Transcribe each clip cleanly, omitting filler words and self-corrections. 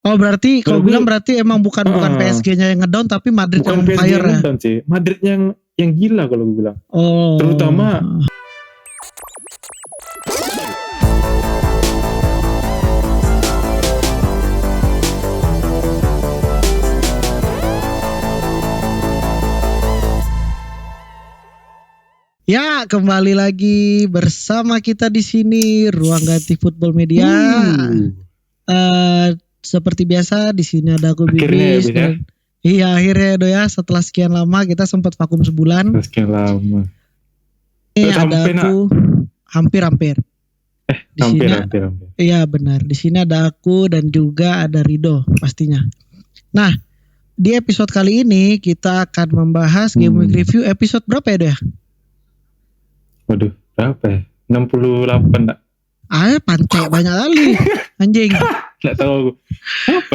Oh berarti Kalau kau bilang berarti emang bukan PSG-nya yang ngedown tapi Madrid yang on PSG fire ya. ngedown sih. Madrid yang gila kalau gue bilang. Oh. Terutama ya, kembali lagi bersama kita di sini Ruang Ganti Football Media. Seperti biasa di sini ada aku Bibis dan iya akhirnya Do ya, setelah sekian lama kita sempat vakum sebulan. Sekian lama. Ini ada aku hampir. Di hampir. Iya benar. Di sini ada aku dan juga ada Rido pastinya. Nah, di episode kali ini kita akan membahas Game Week Review episode berapa ya Do ya? Waduh, berapa ya? 68 tak? Pantai banyak kali. Anjing. Nggak tahu aku. Apa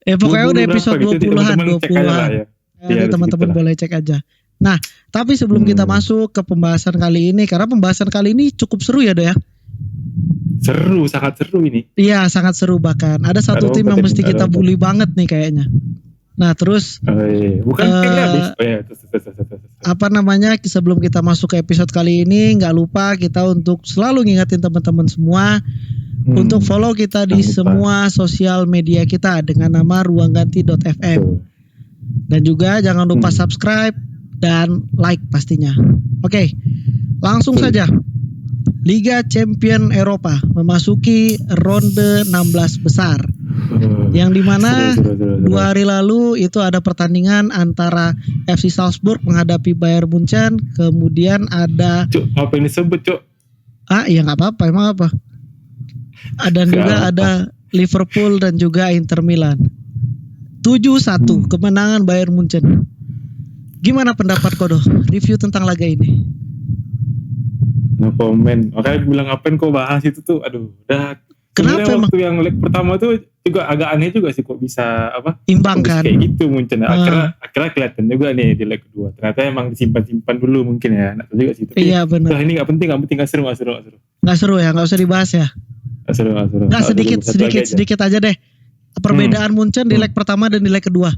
ya? Pokoknya udah episode 20-an. Ya, teman-teman boleh cek aja. Nah, tapi sebelum kita masuk ke pembahasan kali ini, karena pembahasan kali ini cukup seru ya Do ya? Seru, sangat seru ini. Iya, sangat seru bahkan. Ada satu tim yang mesti kita bully banget nih kayaknya. Nah terus bukan apa namanya, sebelum kita masuk ke episode kali ini, nggak lupa kita untuk selalu ngingetin teman-teman semua untuk follow kita di semua sosial media kita dengan nama ruangganti.fm. Dan juga jangan lupa subscribe dan like pastinya. Oke, langsung saja. Liga Champion Eropa memasuki ronde 16 besar. Yang dimana 2 hari lalu itu ada pertandingan antara FC Salzburg menghadapi Bayern Munchen. Kemudian ada apa ini sebut Cuk? Ya gak apa-apa, emang apa. Dan juga ada Liverpool dan juga Inter Milan. 7-1 kemenangan Bayern Munchen. Gimana pendapat kau doh? Review tentang laga ini. No comment. Makanya bilang ngapain kau bahas itu tuh. Aduh, udah. Kenapa emang? Waktu yang leg pertama tuh juga agak aneh juga sih kok bisa imbang kan? Kayak gitu Munchen. Akhirnya kelihatan juga nih di leg kedua. Ternyata emang disimpan dulu mungkin ya. Nggak tahu juga sih. Tapi, iya benar. Ini nggak penting, nggak seru. Nggak seru ya, nggak usah dibahas ya. Nggak seru. Nggak sedikit aja deh. Perbedaan Munchen di leg pertama dan di leg kedua.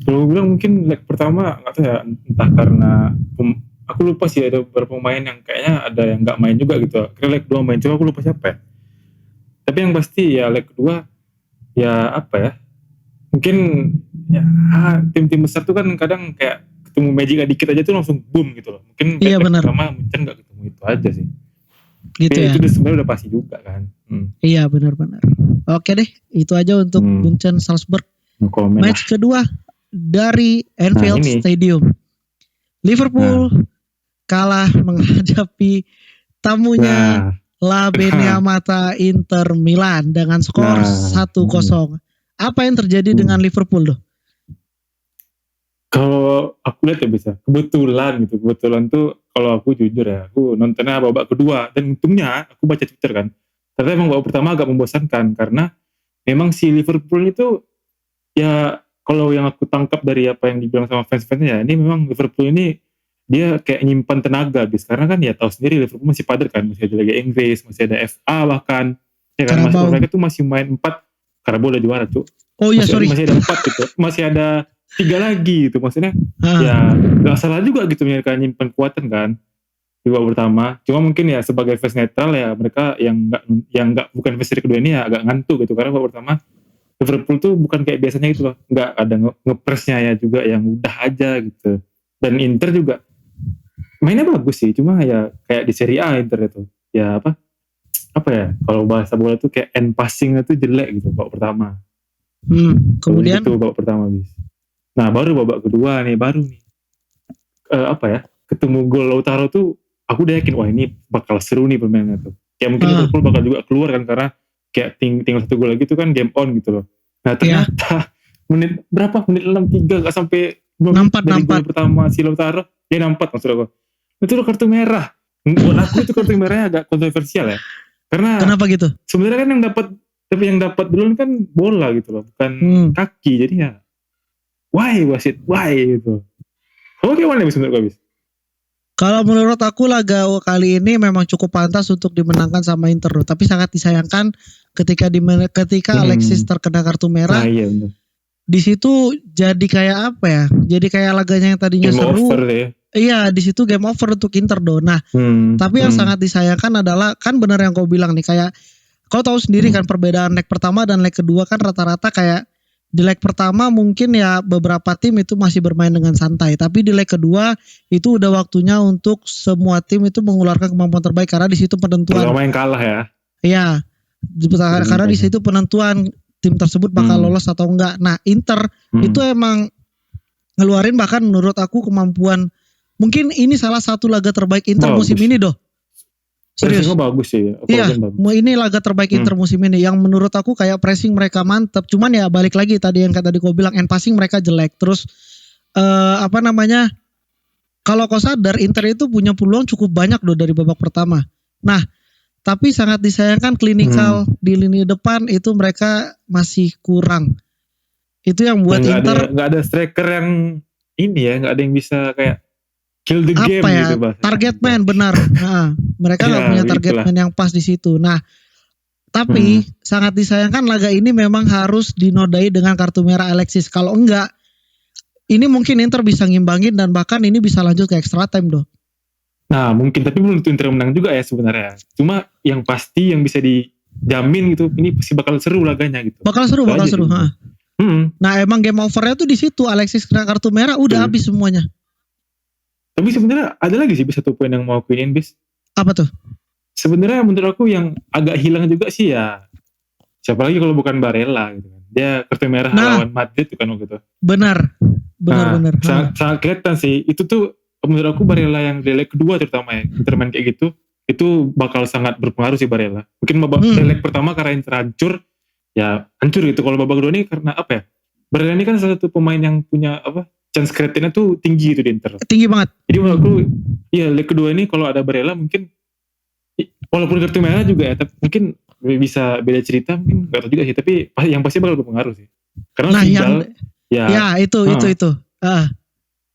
Kalau gue bilang mungkin leg pertama nggak tahu ya, entah karena aku lupa sih ada beberapa pemain yang kayaknya ada yang nggak main juga gitu. Akhirnya leg kedua main, coba aku lupa siapa ya. Tapi yang pasti ya leg kedua ya apa ya, mungkin ya tim-tim besar tuh kan kadang kayak ketemu magic dikit aja tuh langsung boom gitu loh. Mungkin leg pertama Munchen nggak ketemu itu aja sih. Gitu ya. Itu sebenarnya udah pasti juga kan. Iya benar. Oke deh, itu aja untuk Munchen Salzburg. Match kedua dari Anfield Stadium. Liverpool kalah menghadapi tamunya La Beneamata Inter Milan dengan skor 1-0. Apa yang terjadi dengan Liverpool loh? Kalau aku lihat ya bisa kebetulan tuh kalau aku jujur ya, aku nontonnya babak kedua dan untungnya aku baca Twitter kan. Ternyata emang babak pertama agak membosankan karena memang si Liverpool itu ya kalau yang aku tangkap dari apa yang dibilang sama fans-fansnya, ini memang Liverpool ini dia kayak nyimpan tenaga habis karena kan ya tahu sendiri Liverpool masih padat kan, masih ada Liga Inggris, masih ada FA bahkan ya kan, mereka tuh masih main 4 Carabao udah juara Cuk. Masih ada 4 gitu, masih ada 3 lagi gitu, maksudnya ya gak salah juga gitu mereka nyimpan kekuatan kan di babak pertama. Cuma mungkin ya sebagai fans netral ya mereka yang nggak bukan fans kedua ini ya agak ngantuk gitu karena babak pertama Liverpool tuh bukan kayak biasanya gitu loh, nggak ada ngepresnya ya juga yang udah aja gitu. Dan Inter juga mainnya bagus sih, cuma ya kayak di Serie A Inter itu ya apa ya, kalau bahasa bola tuh kayak end passingnya tuh jelek gitu babak pertama. Kemudian itu babak pertama bis. Nah baru babak kedua nih ketemu gol Lautaro tuh aku udah yakin wah ini bakal seru nih permainannya tuh. Kayak mungkin Liverpool bakal juga keluar kan karena kayak tinggal 1 gol lagi tuh kan game on gitu loh. Nah ternyata menit 63 gak sampai 64 gol pertama si Lautaro dia 64 maksud aku. Itu kartu merah. Buat aku itu kartu merahnya agak kontroversial ya. Karena kenapa gitu? Sebenarnya kan yang dapat duluan kan bola gitu loh, bukan kaki. Jadi ya why gitu. Kamu gimana bisa menurut kau bis? Kalau menurut aku laga kali ini memang cukup pantas untuk dimenangkan sama Inter, tapi sangat disayangkan ketika Alexis terkena kartu merah. Nah iya benar. Di situ jadi kayak apa ya? Jadi kayak laganya yang tadinya Game seru. over ya. Iya, di situ game over untuk Inter do. Nah, tapi yang sangat disayangkan adalah kan benar yang kau bilang nih, kayak kau tahu sendiri kan perbedaan leg pertama dan leg kedua kan rata-rata kayak di leg pertama mungkin ya beberapa tim itu masih bermain dengan santai, tapi di leg kedua itu udah waktunya untuk semua tim itu mengeluarkan kemampuan terbaik karena di situ penentuan. Terutama yang kalah ya. Iya, karena di situ penentuan tim tersebut bakal lolos atau enggak. Nah, Inter itu emang ngeluarin bahkan menurut aku kemampuan, mungkin ini salah satu laga terbaik Inter musim ini doh. Serius. Pressingnya bagus sih. Iya, ini laga terbaik Inter musim ini. Yang menurut aku kayak pressing mereka mantep. Cuman ya balik lagi tadi yang tadi kau bilang, end passing mereka jelek. Terus kalau kau sadar Inter itu punya peluang cukup banyak loh dari babak pertama. Nah, tapi sangat disayangkan klinikal di lini depan itu mereka masih kurang. Itu yang buat Inter. Nggak ada striker yang ini ya, nggak ada yang bisa kayak kill the game ya, gitu bahasa. Target man benar. Nah, mereka nggak punya target man yang pas di situ. Nah, tapi sangat disayangkan laga ini memang harus dinodai dengan kartu merah Alexis. Kalau enggak, ini mungkin Inter bisa ngimbangin dan bahkan ini bisa lanjut ke extra time doh. Nah mungkin, tapi belum tentu Inter menang juga ya sebenarnya. Cuma yang pasti yang bisa dijamin gitu, ini pasti bakal seru laganya gitu. Bakal seru. Nah emang game overnya tuh di situ, Alexis kena kartu merah udah habis semuanya. Tapi sebenarnya ada lagi sih satu poin yang mau aku ingin bis. Apa tuh? Sebenarnya menurut aku yang agak hilang juga sih ya, siapa lagi kalau bukan Barella gitu kan. Dia kartu merah lawan Madrid kan waktu itu. Benar. Sangat kelihatan sih. Itu tuh menurut aku Barella yang di leg kedua terutama ya, Inter main kayak gitu, itu bakal sangat berpengaruh sih Barella. Mungkin babak leg pertama karena Inter hancur gitu. Kalau babak kedua ini karena apa ya? Barella ini kan salah satu pemain yang punya chance create-nya tuh tinggi itu di Inter. Tinggi banget. Jadi menurut aku ya leg kedua ini kalau ada Barella mungkin walaupun kartu merah juga ya, tapi mungkin bisa beda cerita, mungkin gak tahu juga sih, tapi yang pasti bakal berpengaruh sih. Karena Vidal itu.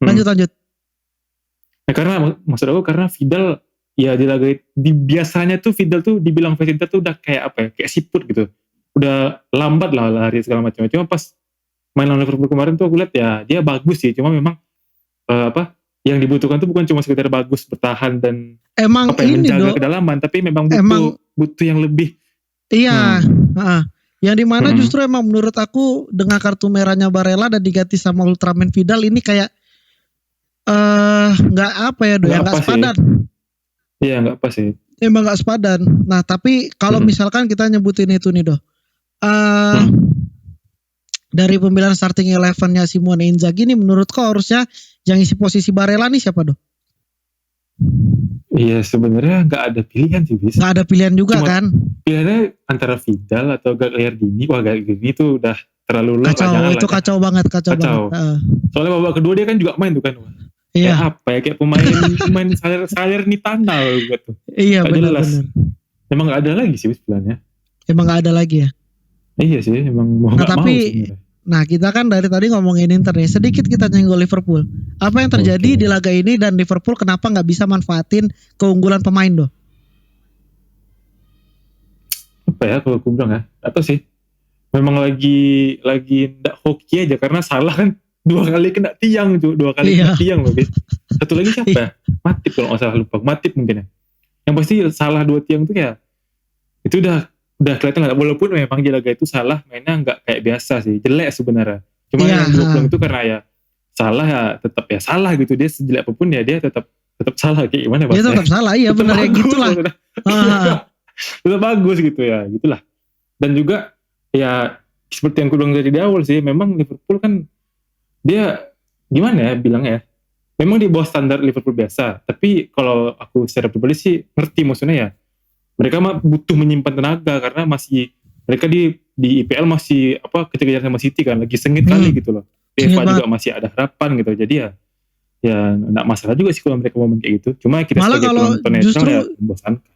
Lanjut. Nah, karena maksud aku karena Vidal ya biasanya tuh Vidal tuh dibilang fans Inter tuh udah kayak apa ya, kayak siput gitu. Udah lambat lah lari segala macam. Cuma pas main lawan Liverpool kemarin tuh aku lihat ya dia bagus sih, cuma memang yang dibutuhkan tuh bukan cuma sekedar bagus bertahan dan emang menjaga kedalaman, tapi memang butuh yang lebih. Iya, yang dimana justru emang menurut aku dengan kartu merahnya Barella dan diganti sama Ultraman Vidal ini kayak nggak sepadan. Iya nggak pas sih. Emang nggak sepadan. Nah tapi kalau misalkan kita nyebutin itu nih doh, dari pemilihan starting 11-nya Simone Inzaghi nih menurut kau harusnya yang isi posisi Barella nih siapa doh? Iya sebenarnya nggak ada pilihan sih bis. Nggak ada pilihan juga. Cuma kan? Pilihannya antara Vidal atau Gagliardini. Wah Gagliardini itu udah terlalu kacau. Itu kacau banget. Soalnya babak kedua dia kan juga main tuh kan. Iya. Kayak pemain salir Nitana gitu. Iya benar. Emang nggak ada lagi sih bis pilihannya. Emang nggak ada lagi ya. Iya sih emang mau nggak mau sebenarnya. Nah kita kan dari tadi ngomongin Inter nih, sedikit kita nyenggol Liverpool. Apa yang terjadi di laga ini dan Liverpool kenapa nggak bisa manfaatin keunggulan pemain doh? Apa ya kalau aku bilang ya, atau sih memang lagi ndak hoki aja karena salah kan 2 kali kena tiang kena tiang loh. Satu lagi siapa ya? Matip kalau nggak salah, lupa. Matip mungkin ya. Yang pasti salah 2 tiang tuh ya itu udah kelihatan lah, walaupun memang di laga itu salah mainnya nggak kayak biasa sih, jelek sebenarnya. Cuma yang belum itu karena ya salah ya tetap ya salah gitu, dia sejelek apapun ya dia tetap salah kayak gimana bahasanya. Dia tetap salah ya benar kayak gitulah. Tetap bagus gitu ya, gitulah. Dan juga ya seperti yang aku bilang dari awal sih, memang Liverpool kan dia gimana ya bilangnya ya, memang di bawah standar Liverpool biasa, tapi kalau aku secara pribadi sih ngerti maksudnya ya. Mereka butuh menyimpan tenaga karena masih mereka di IPL masih kejar-kejar sama City kan, lagi sengit kali gitu loh. UEFA juga masih ada harapan gitu. Jadi ya enggak masalah juga sih kalau mereka mau main kayak gitu. Cuma kita malah sebagai penonton netral ya membosankan.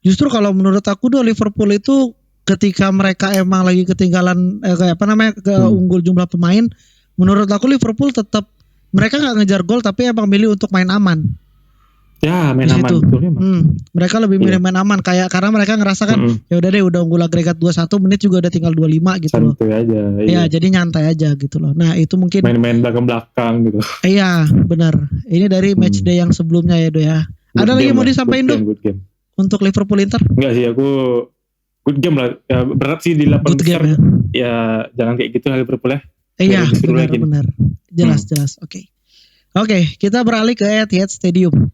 Justru kalau menurut aku Liverpool itu ketika mereka emang lagi ketinggalan unggul jumlah pemain, menurut aku Liverpool tetap mereka nggak ngejar gol tapi emang milih untuk main aman. Ya main di aman situ. betul memang. Mereka lebih milih main aman kayak karena mereka ngerasa kan ya udah deh udah unggul agregat 21 menit juga udah tinggal 25 gitu loh. Santuy aja. Ya jadi nyantai aja gitu loh. Nah itu mungkin main-main belakang-belakang gitu. Iya benar. Ini dari match day yang sebelumnya ya Do ya. Ada lagi mau disampaikan Do? Good game. Untuk Liverpool Inter? Enggak sih, aku good game lah. Ya, berat sih di 8 good besar. Game, ya jangan kayak gitu lah Liverpool ya. Iya benar. Jelas. Oke, kita beralih ke Etihad Stadium.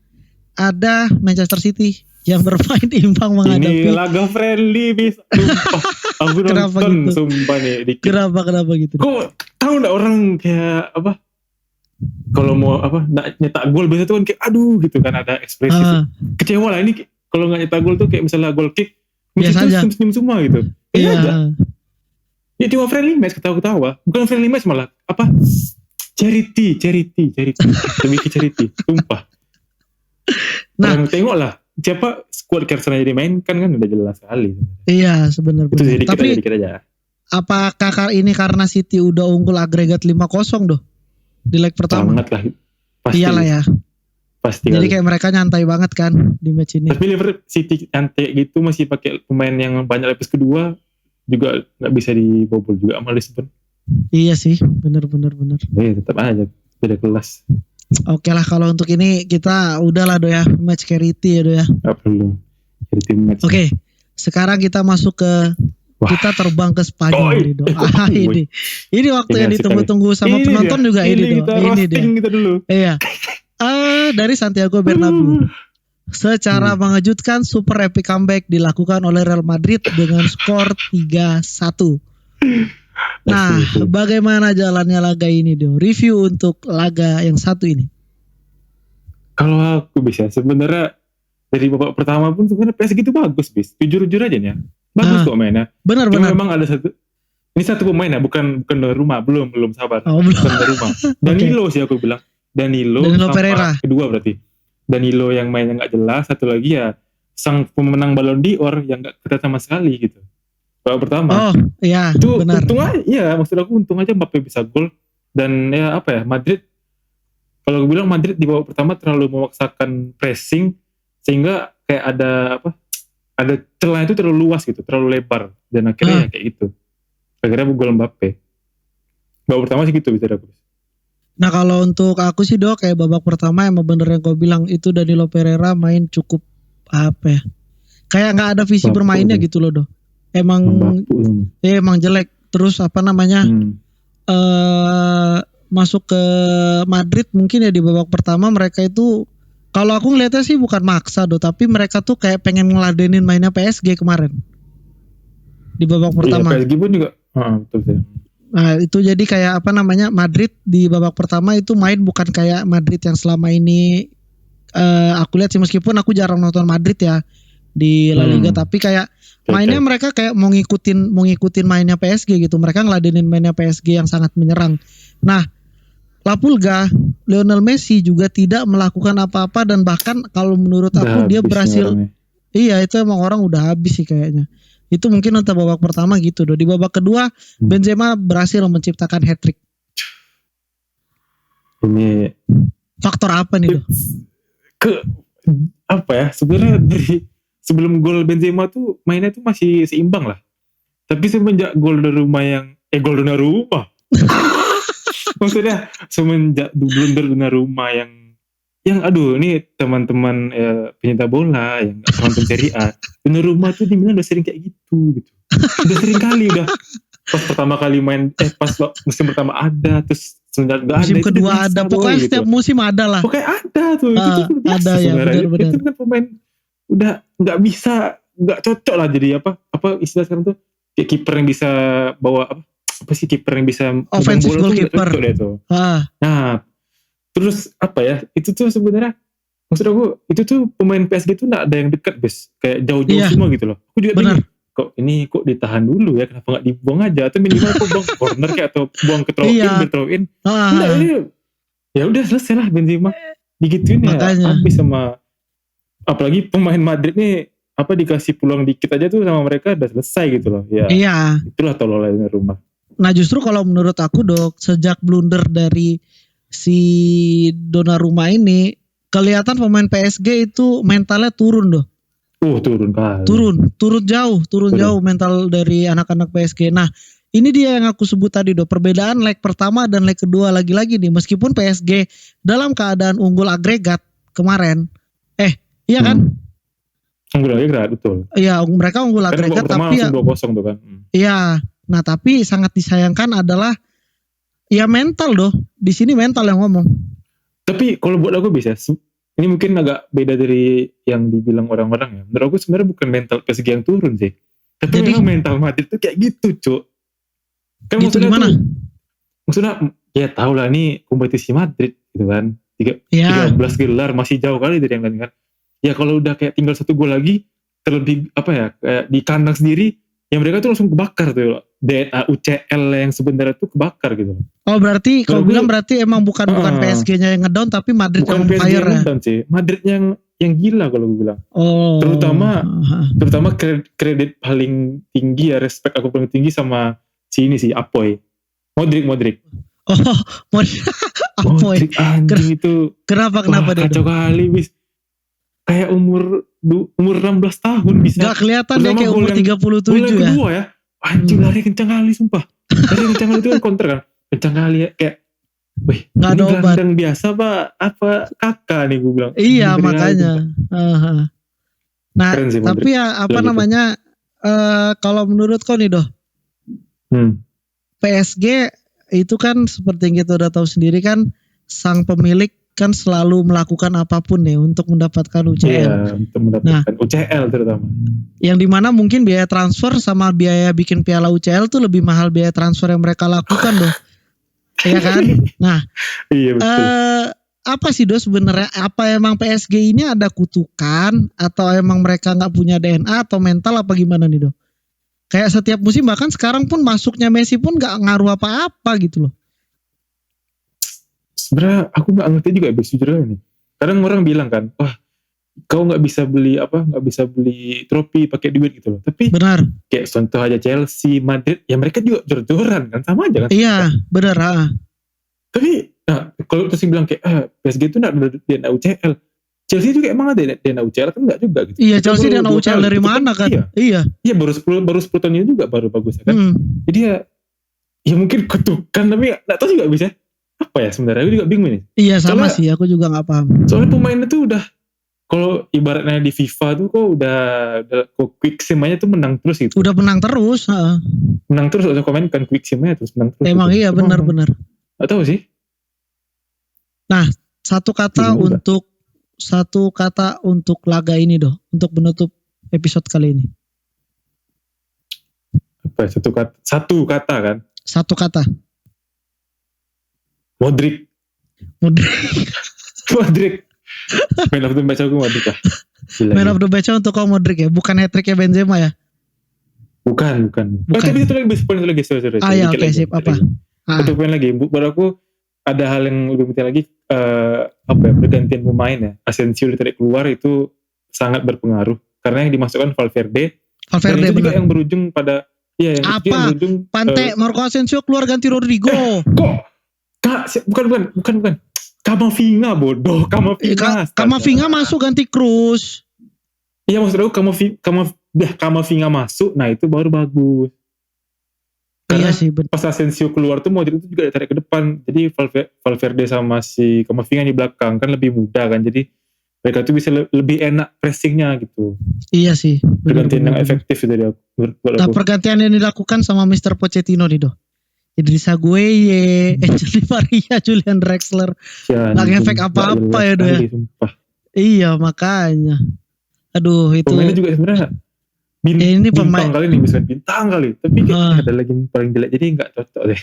Ada Manchester City yang bermain imbang menghadapi. Ini laga friendly bis. Sumpah. Aku nonton gitu? Sumpah nih dikit. Kenapa gitu? Kok tahu nggak orang kayak apa? Kalau mau apa nyetak gol biasanya tuh kan kayak aduh gitu kan ada ekspresi kecewa lah. Ini kalau nggak nyetak gol tuh kayak misalnya gol kick biasa aja senyum semua gitu. Iya aja. Ya cuma friendly match ketawa-ketawa. Bukan friendly match malah apa? Charity. Lebih ke charity. Sumpah. Nah, tengok lah siapa squad Arsenal jadi main kan udah jelas sekali. Iya sebenarnya. Tapi dikit aja. Apakah ini karena City udah unggul agregat 5-0 doh di leg pertama? Sangat lah. Pasti. Iyalah ya. Pasti. Jadi kayak mereka nyantai banget kan di match ini. Tapi Liverpool City nyantai gitu masih pakai pemain yang banyak lapis kedua juga nggak bisa dibobol juga sama Lisbon. Iya sih, benar. Tetap aja beda kelas. Oke lah kalau untuk ini kita udahlah Do ya match charity ya Do ya. Gak perlu charity match. Oke, sekarang kita masuk ke kita terbang ke Spanyol nih Do. Ini waktu yang ditunggu-tunggu sama penonton juga ini Do. Ini dia. Kita dulu. Iya. Dari Santiago Bernabeu. Secara mengejutkan super epic comeback dilakukan oleh Real Madrid dengan skor 3-1. Nah, bagaimana jalannya laga ini Do? Review untuk laga yang satu ini. Kalau aku bisa sebenarnya dari babak pertama pun sebenarnya PSG itu bagus bis. Jujur aja nih ya. Bagus kok mainnya. Benar. Memang ada satu pemain ya, bukan dari rumah, belum sabar. Bukan dari rumah. Danilo sih aku bilang. Danilo Pereira. Kedua berarti. Danilo yang mainnya nggak jelas, satu lagi ya sang pemenang Ballon d'Or yang nggak kelihatan sama sekali gitu. Babak pertama. Oh iya. Itu benar. Untung aja, ya maksud aku untung aja Mbappe bisa gol dan ya apa ya Madrid. Kalau aku bilang Madrid di babak pertama terlalu memaksakan pressing sehingga kayak ada celah itu terlalu luas gitu, terlalu lebar dan akhirnya ya kayak gitu. Akhirnya gol Mbappe. Babak pertama sih gitu bisa aku. Nah kalau untuk aku sih Do kayak babak pertama emang bener yang kau bilang itu Danilo Pereira main cukup apa ya? Kayak nggak ada visi bermainnya gitu loh Do. Emang jelek. Terus masuk ke Madrid mungkin ya di babak pertama mereka itu kalau aku ngeliatnya sih bukan maksa Do, tapi mereka tuh kayak pengen ngeladenin mainnya PSG kemarin di babak pertama. Iya, PSG pun juga. Betul sih. Nah itu jadi kayak Madrid di babak pertama itu main bukan kayak Madrid yang selama ini aku lihat sih meskipun aku jarang nonton Madrid ya di La Liga tapi kayak mainnya mereka kayak mau ngikutin mainnya PSG gitu. Mereka ngeladenin mainnya PSG yang sangat menyerang. Nah La Pulga, Lionel Messi juga tidak melakukan apa-apa dan bahkan kalau menurut aku dia berhasil. Iya itu emang orang udah habis sih kayaknya. Itu mungkin untuk babak pertama gitu Do. Di babak kedua Benzema berhasil menciptakan hat-trick. Ini faktor apa nih Do? Apa ya? Sebenarnya dari sebelum gol Benzema tuh mainnya tuh masih seimbang lah. Tapi semenjak gol dari rumah. Maksudnya semenjak blunder dari rumah yang aduh ini teman-teman pencinta bola yang nonton Serie A bener rumah tuh di Milan udah sering kayak gitu udah sering kali pas pertama kali main pas musim pertama ada terus semenjak gak ada musim kedua ada pokoknya gitu. Setiap musim ada lah pokoknya ada tuh itu ada ya benar-benar itu kan pemain udah nggak bisa nggak cocok lah jadi apa istilah sekarang tuh kayak kiper yang bisa bawa apa sih kiper yang bisa offensive goalkeeper nah terus apa ya itu tuh sebenarnya maksud aku itu tuh pemain PSG tuh nggak ada yang dekat kayak jauh-jauh semua gitu loh. Aku juga bingung kok ditahan dulu ya kenapa nggak dibuang aja atau minimal aku buang corner kayak atau buang ke throw in enggak ini ya udah selesai lah Benzema digituin ya habis sama apalagi pemain Madrid nih dikasih peluang dikit aja tuh sama mereka udah selesai gitu loh ya itulah tololnya rumah. Nah justru kalau menurut aku Dok sejak blunder dari si Donnarumma ini kelihatan pemain PSG itu mentalnya turun doh. Turun kali. Turun jauh mental dari anak-anak PSG. Nah, ini dia yang aku sebut tadi doh, perbedaan leg pertama dan leg kedua lagi-lagi nih. Meskipun PSG dalam keadaan unggul agregat kemarin. Iya kan? Unggul agregat, betul. Iya, mereka unggul agregat tapi ya 2-0 tuh kan. Iya. Nah, tapi sangat disayangkan adalah ya mental doh. Di sini mental yang ngomong. Tapi kalau buat aku bisa, ini mungkin agak beda dari yang dibilang orang-orang ya. Menurut aku sebenarnya bukan mental PSG yang turun sih. Tapi memang mental Madrid tuh kayak gitu, Cuk. Kan gitu gimana? Maksudnya ya tau lah ini kompetisi Madrid gitu kan. 13 gelar masih jauh kali dari yang lain kan. Ya kalau udah kayak tinggal 1 gol lagi, terlebih kayak di kandang sendiri, ya mereka tuh langsung kebakar tuh. DNA UCL yang sebenarnya tuh kebakar gitu. Oh berarti kalau bilang berarti emang bukan PSG-nya yang ngedown tapi Madrid yang PSG fire ya. Ngedown sih. Madrid yang gila kalau gue bilang. Oh. Terutama kredit paling tinggi ya, respect aku paling tinggi sama si Apoy. Modric. Oh, Apoy. Modric anjing itu. Kenapa dia? Kacau kali bis. Kayak umur 16 tahun bisa. Gak kelihatan dia kayak umur 37 ya. Yang kedua ya. Anjing lari kencang kali sumpah. Lari kencang kali itu kan counter kan. Kencang kali ya kayak. Wih, gak ada obat. Gelandang biasa apa kakak nih gue bilang. Iya makanya. Nah sih, tapi ya namanya. Kalau menurut kau nih doh. PSG itu kan seperti yang kita udah tahu sendiri kan. Sang pemilik kan selalu melakukan apapun nih untuk mendapatkan UCL. Iya, untuk mendapatkan UCL terutama. Yang dimana mungkin biaya transfer sama biaya bikin piala UCL tuh lebih mahal biaya transfer yang mereka lakukan doh. Iya kan? Nah, iya betul. apa sih doh sebenarnya? Apa emang PSG ini ada kutukan atau emang mereka nggak punya DNA atau mental apa gimana nih doh? Kayak setiap musim bahkan sekarang pun masuknya Messi pun nggak ngaruh apa-apa gitu loh. Sebenarnya aku nggak ngerti juga jujur ini. Kadang orang bilang kan, wah kau nggak bisa beli trofi pakai duit gitu loh. Tapi benar. Kayak contoh aja Chelsea, Madrid, ya mereka juga jor-joran kan, sama aja kan. Iya, benar. Tapi kalau terus bilang kayak PSG itu nggak ada DNA UCL. Chelsea juga emang ada DNA UCL kan nggak juga gitu. Iya, Chelsea DNA UCL dari mana kan? Iya. Iya baru 10 tahun ini juga baru bagus kan. Jadi ya mungkin kutukan tapi nggak tahu juga bisa. Apa ya sebenarnya, aku juga bingung nih. Iya sama sih, aku juga gak paham. Soalnya pemain itu udah, kalau ibaratnya di FIFA tuh kok udah quick sim-nya tuh menang terus gitu. Udah menang terus. Menang terus, atau komen kan quick sim-nya terus menang terus. Emang gitu. Iya benar-benar. Gak tahu sih. Nah, satu kata untuk laga ini doh, untuk menutup episode kali ini. Apa ya, satu kata kan? Satu kata. Modric. Man of the match aku Modric lah. Man of the match untuk kau Modric ya, bukan hat-tricknya Benzema ya? Bukan. Tapi itu lagi sorry. Ya oke sip apa? Satu poin lagi. Buat aku ada hal yang lebih penting lagi, pergantian pemain ya. Asensio ditarik keluar itu sangat berpengaruh karena yang dimasukkan Valverde dan itu juga yang berujung pada yang berujung Pante Marco Asensio keluar ganti Rodrigo. Kok? Bukan. Kamavinga bodoh. Kamavinga masuk ganti Cruz. Iya maksud aku Kamavinga masuk, nah itu baru bagus. Karena sih, pas Asensio keluar tuh Modric itu juga ditarik ke depan. Jadi Valverde sama si Kamavinga di belakang kan lebih mudah kan. Jadi mereka tuh bisa lebih enak pressingnya gitu. Iya sih. Pergantian yang efektif dari aku. Nah pergantian yang dilakukan sama Mr. Pochettino nih doh. Idrissa Gueye, Angel Di Maria, Julian Draxler, nggak ngefek apa-apa ya doh ya. Iya makanya. Aduh itu. Pemainnya juga sebenarnya bintang kali nih, bisa bintang kali. Tapi ada lagi yang paling jelek, jadi nggak cocok deh.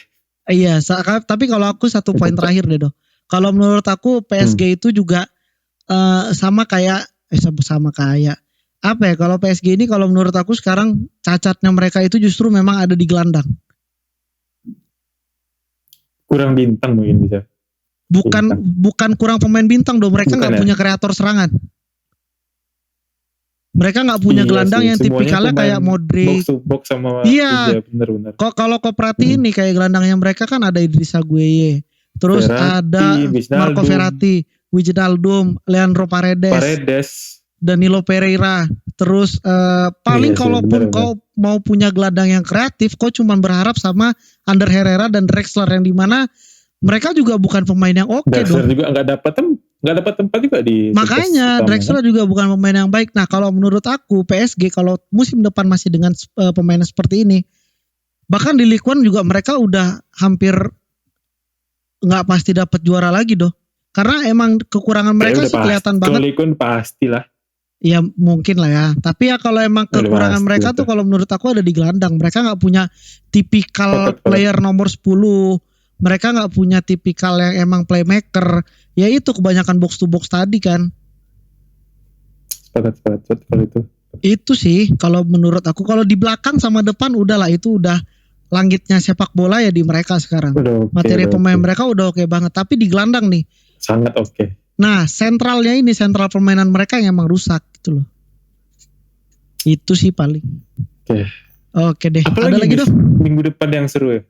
Iya, tapi kalau aku satu poin terakhir deh doh. Kalau menurut aku PSG itu juga sama kayak apa ya? Kalau PSG ini kalau menurut aku sekarang cacatnya mereka itu justru memang ada di gelandang. Kurang bintang mungkin bisa. Bukan kurang pemain bintang dong. Mereka nggak punya kreator serangan. Mereka nggak punya gelandang yang tipikalnya kayak Modric. Box sama iya benar. Kalau kau perhatiin nih kayak gelandangnya mereka kan ada Idrissa Gueye, terus Verratti, ada Marco Verratti, Wijnaldum, Leandro Paredes, Danilo Pereira. Terus paling Iya sih, kalaupun benar-benar. kau mau punya gelandang yang kreatif, kau cuma berharap sama Ander Herrera dan Drexler yang dimana mereka juga bukan pemain yang oke Drexler dong. juga nggak dapat tempat juga di Makanya utama, Drexler juga bukan pemain yang baik. Nah kalau menurut aku PSG kalau musim depan masih dengan pemain seperti ini, bahkan di Ligue 1 juga mereka udah hampir nggak pasti dapat juara lagi doh. Karena emang kekurangan mereka sih kelihatan banget. Kalau Likun pastilah. Ya mungkin lah ya. Tapi ya kalau emang Udah kekurangan pasti mereka itu. tuh kalau menurut aku ada di gelandang. Mereka nggak punya tipikal Sepakat. player nomor 10. Mereka nggak punya tipikal yang emang playmaker. Ya itu kebanyakan box to box tadi kan. Sepakat kalau itu. Itu sih kalau menurut aku. Kalau di belakang sama depan udahlah itu udah langitnya sepak bola ya di mereka sekarang. Udah oke, Materi udah pemain oke. mereka udah oke banget. Tapi di gelandang nih. Sangat oke. Nah sentralnya ini, sentral permainan mereka yang emang rusak gitu loh. Itu sih paling. Oke deh. Apalagi ada lagi dong? minggu depan yang seru ya?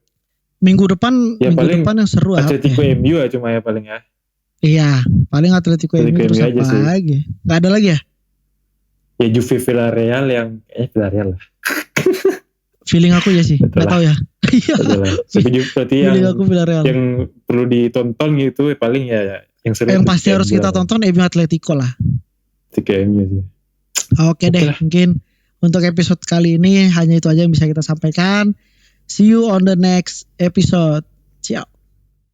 Minggu depan paling yang seru apa? Atletico MU ya cuma ya paling ya. Iya, paling Atletico MU terus MU aja apa sih. lagi? Gak ada lagi ya? Ya Juve Villarreal yang Villarreal lah. Feeling aku ya sih, Betul gak tahu ya. Iya. Berarti Feeling aku Villarreal. yang perlu ditonton gitu paling ya yang seru. Yang pasti harus kita tonton MU Atletico lah. Atletico MU sih. Oke deh, mungkin untuk episode kali ini hanya itu aja yang bisa kita sampaikan. See you on the next episode.